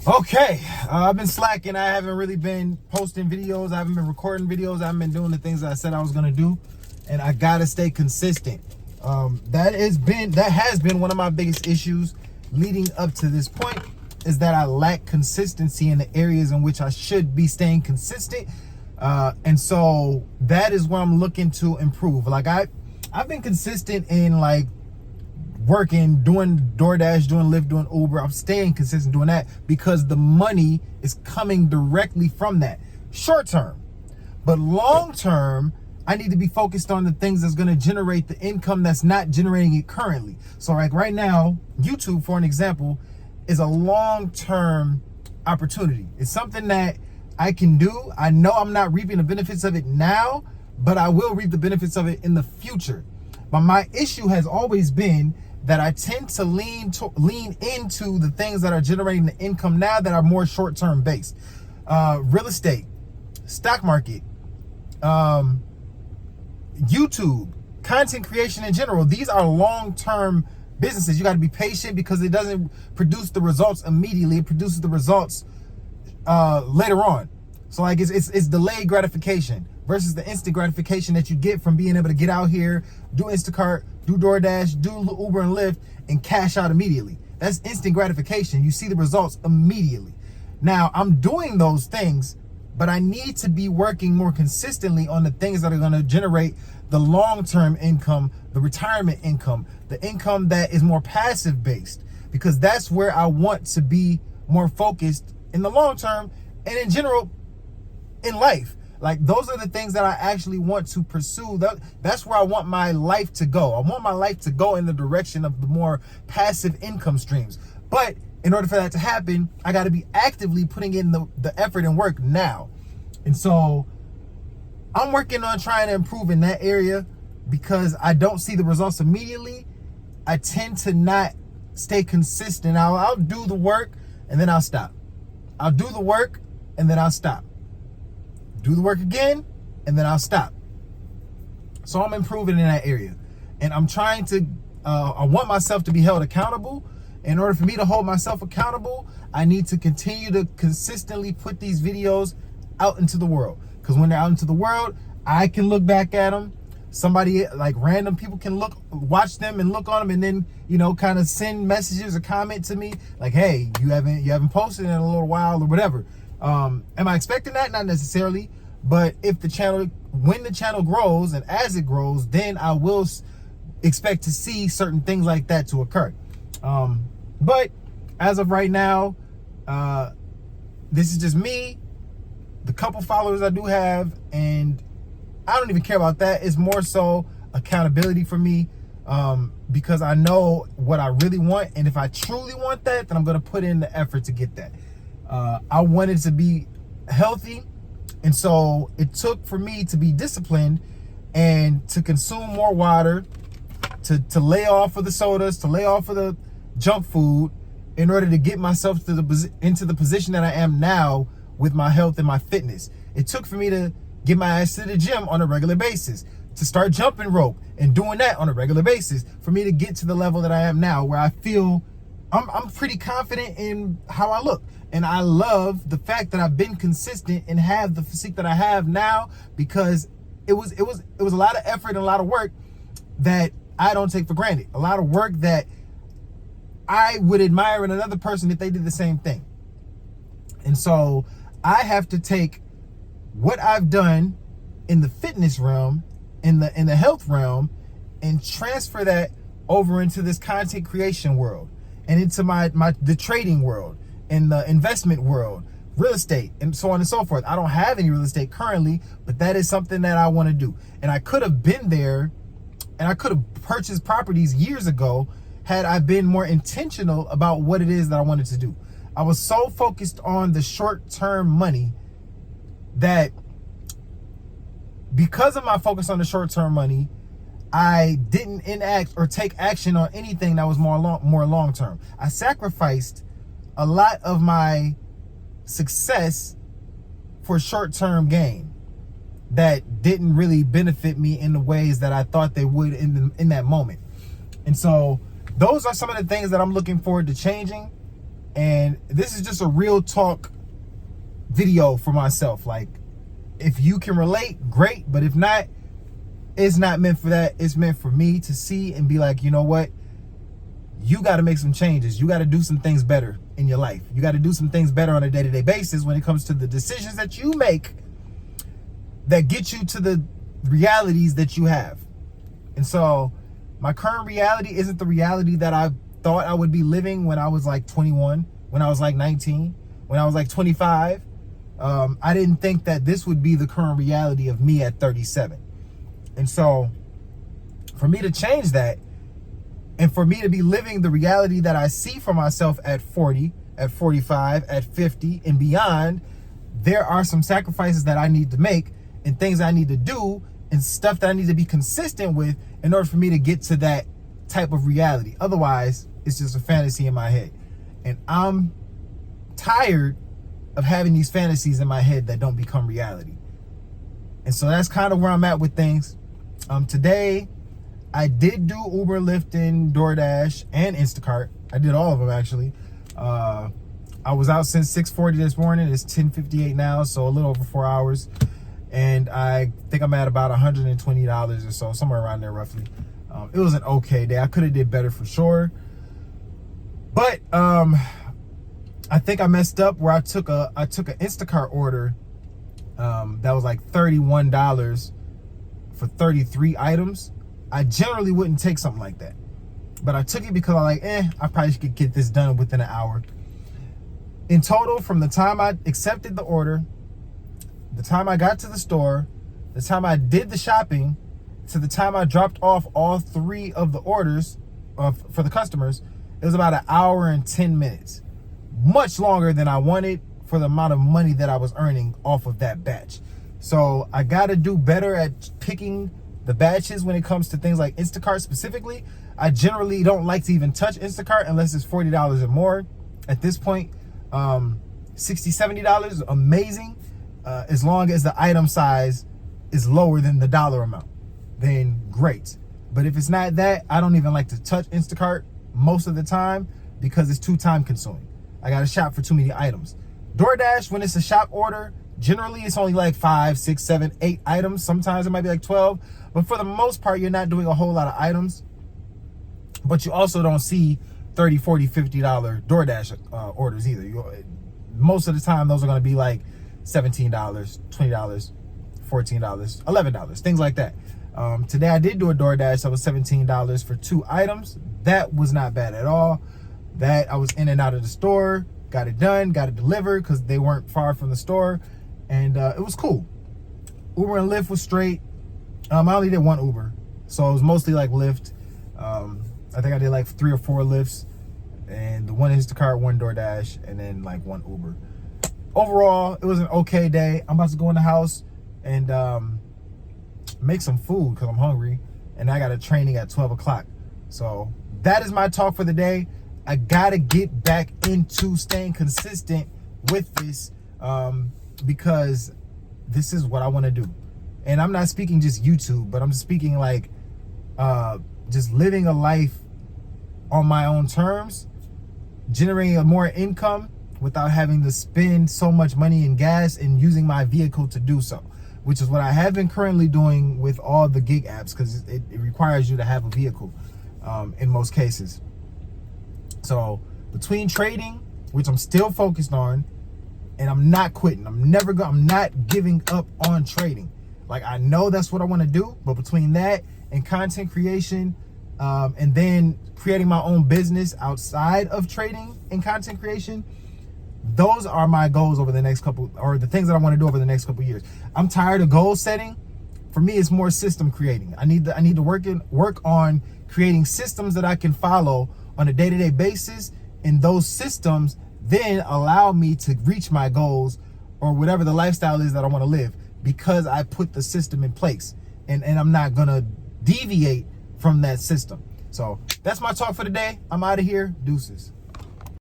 Okay, I've been slacking. I haven't really been posting videos. I haven't been recording videos. I haven't been doing the things that I said I was gonna do, and I gotta stay consistent. That has been one of my biggest issues leading up to this point, is that I lack consistency in the areas in which I should be staying consistent. And so that is where I'm looking to improve. Like I've been consistent in like working, doing DoorDash, doing Lyft, doing Uber. I'm staying consistent doing that because the money is coming directly from that. Short term. But long term, I need to be focused on the things that's going to generate the income that's not generating it currently. So like right now, YouTube, for an example, is a long-term opportunity. It's something that I can do. I know I'm not reaping the benefits of it now, but I will reap the benefits of it in the future. But my issue has always been that I tend to lean into the things that are generating the income now that are more short-term based. Real estate, stock market, YouTube, content creation in general. These are long-term businesses. You got to be patient because it doesn't produce the results immediately. It produces the results later on. So like it's delayed gratification versus the instant gratification that you get from being able to get out here, do Instacart, do DoorDash, do Uber and Lyft, and cash out immediately. That's instant gratification. You see the results immediately. Now, I'm doing those things, but I need to be working more consistently on the things that are going to generate the long-term income, the retirement income, the income that is more passive based, because that's where I want to be more focused in the long term and in general in life. Like those are the things that I actually want to pursue. That's where I want my life to go. I want my life to go in the direction of the more passive income streams. But in order for that to happen, I got to be actively putting in the effort and work now. And so I'm working on trying to improve in that area because I don't see the results immediately. I tend to not stay consistent. I'll do the work and then I'll stop. I'll do the work and then I'll stop. Do the work again and then I'll stop. So I'm improving in that area. And I'm trying to, I want myself to be held accountable. In order for me to hold myself accountable, I need to continue to consistently put these videos out into the world. Because when they're out into the world, I can look back at them. Somebody, like random people can watch them and look on them and then, you know, kind of send messages or comment to me like, hey, you haven't posted in a little while or whatever. Am I expecting that? Not necessarily. But when the channel grows and as it grows, then I will expect to see certain things like that to occur. But as of right now, this is just me, the couple followers I do have, and I don't even care about that. It's more so accountability for me, because I know what I really want. And if I truly want that, then I'm going to put in the effort to get that. I wanted to be healthy. And so it took for me to be disciplined and to consume more water, to lay off of the sodas, to lay off of the junk food in order to get myself into the position that I am now with my health and my fitness. It took for me to get my ass to the gym on a regular basis, to start jumping rope and doing that on a regular basis for me to get to the level that I am now, where I feel I'm pretty confident in how I look. And I love the fact that I've been consistent and have the physique that I have now, because it was a lot of effort and a lot of work that I don't take for granted. A lot of work that I would admire in another person if they did the same thing. And so I have to take what I've done in the fitness realm, in the health realm, and transfer that over into this content creation world and into the trading world and the investment world, real estate, and so on and so forth. I don't have any real estate currently, but that is something that I want to do. And I could have been there and I could have purchased properties years ago had I been more intentional about what it is that I wanted to do. I was so focused on the short-term money that because of my focus on the short-term money, I didn't enact or take action on anything that was more long-term. I sacrificed a lot of my success for short-term gain that didn't really benefit me in the ways that I thought they would in that moment. And so those are some of the things that I'm looking forward to changing. And this is just a real talk video for myself. Like, if you can relate, great. But if not, it's not meant for that. It's meant for me to see and be like, you know what? You got to make some changes. You got to do some things better in your life. You got to do some things better on a day-to-day basis when it comes to the decisions that you make that get you to the realities that you have. And so my current reality isn't the reality that I thought I would be living when I was like 21, when I was like 19, when I was like 25. I didn't think that this would be the current reality of me at 37. And so for me to change that, and for me to be living the reality that I see for myself at 40, at 45, at 50 and beyond, there are some sacrifices that I need to make and things I need to do and stuff that I need to be consistent with in order for me to get to that type of reality. Otherwise, it's just a fantasy in my head. And I'm tired of having these fantasies in my head that don't become reality. And so that's kind of where I'm at with things. Today, I did do Uber, Lyft, and DoorDash, and Instacart. I did all of them, actually. I was out since 6:40 this morning. It's 10:58 now, so a little over 4 hours. And I think I'm at about $120 or so, somewhere around there, roughly. It was an okay day. I could have did better for sure. But I think I messed up where I took an Instacart order that was like $31 for 33 items. I generally wouldn't take something like that, but I took it because I'm like, I probably could get this done within an hour. In total, from the time I accepted the order, the time I got to the store, the time I did the shopping, to the time I dropped off all 3 of the orders for the customers, it was about an hour and 10 minutes. Much longer than I wanted for the amount of money that I was earning off of that batch. So I got to do better at picking the batches when it comes to things like Instacart specifically. I generally don't like to even touch Instacart unless it's $40 or more. At this point, $60, $70 is amazing. As long as the item size is lower than the dollar amount, then great. But if it's not that, I don't even like to touch Instacart most of the time because it's too time consuming. I got to shop for too many items. DoorDash, when it's a shop order, generally it's only like 5, 6, 7, 8 items. Sometimes it might be like 12. But for the most part, you're not doing a whole lot of items. But you also don't see $30, $40, $50 DoorDash orders either. Most of the time, those are going to be like $17, $20, $14, $11, things like that. Today I did do a DoorDash that was $17 for 2 items. That was not bad at all. That I was in and out of the store, got it done, got it delivered because they weren't far from the store, and it was cool. Uber and Lyft was straight. I only did 1 Uber, so it was mostly like Lyft. I think I did like 3 or 4 Lyfts, and the 1 Instacart, 1 DoorDash, and then like 1 Uber. Overall, it was an okay day. I'm about to go in the house and make some food because I'm hungry, and I got a training at 12 o'clock. So that is my talk for the day. I gotta get back into staying consistent with this because this is what I want to do. And I'm not speaking just YouTube, but I'm speaking like just living a life on my own terms, generating a more income without having to spend so much money in gas and using my vehicle to do so, which is what I have been currently doing with all the gig apps because it requires you to have a vehicle in most cases. So between trading, which I'm still focused on, and I'm not quitting. I'm not giving up on trading. Like, I know that's what I want to do, but between that and content creation, and then creating my own business outside of trading and content creation, those are my goals over the next couple, or the things that I want to do over the next couple years. I'm tired of goal setting. For me, it's more system creating. I need to work on creating systems that I can follow on a day-to-day basis, and those systems then allow me to reach my goals or whatever the lifestyle is that I want to live, because I put the system in place, and I'm not gonna deviate from that system. So that's my talk for today. I'm out of here. Deuces.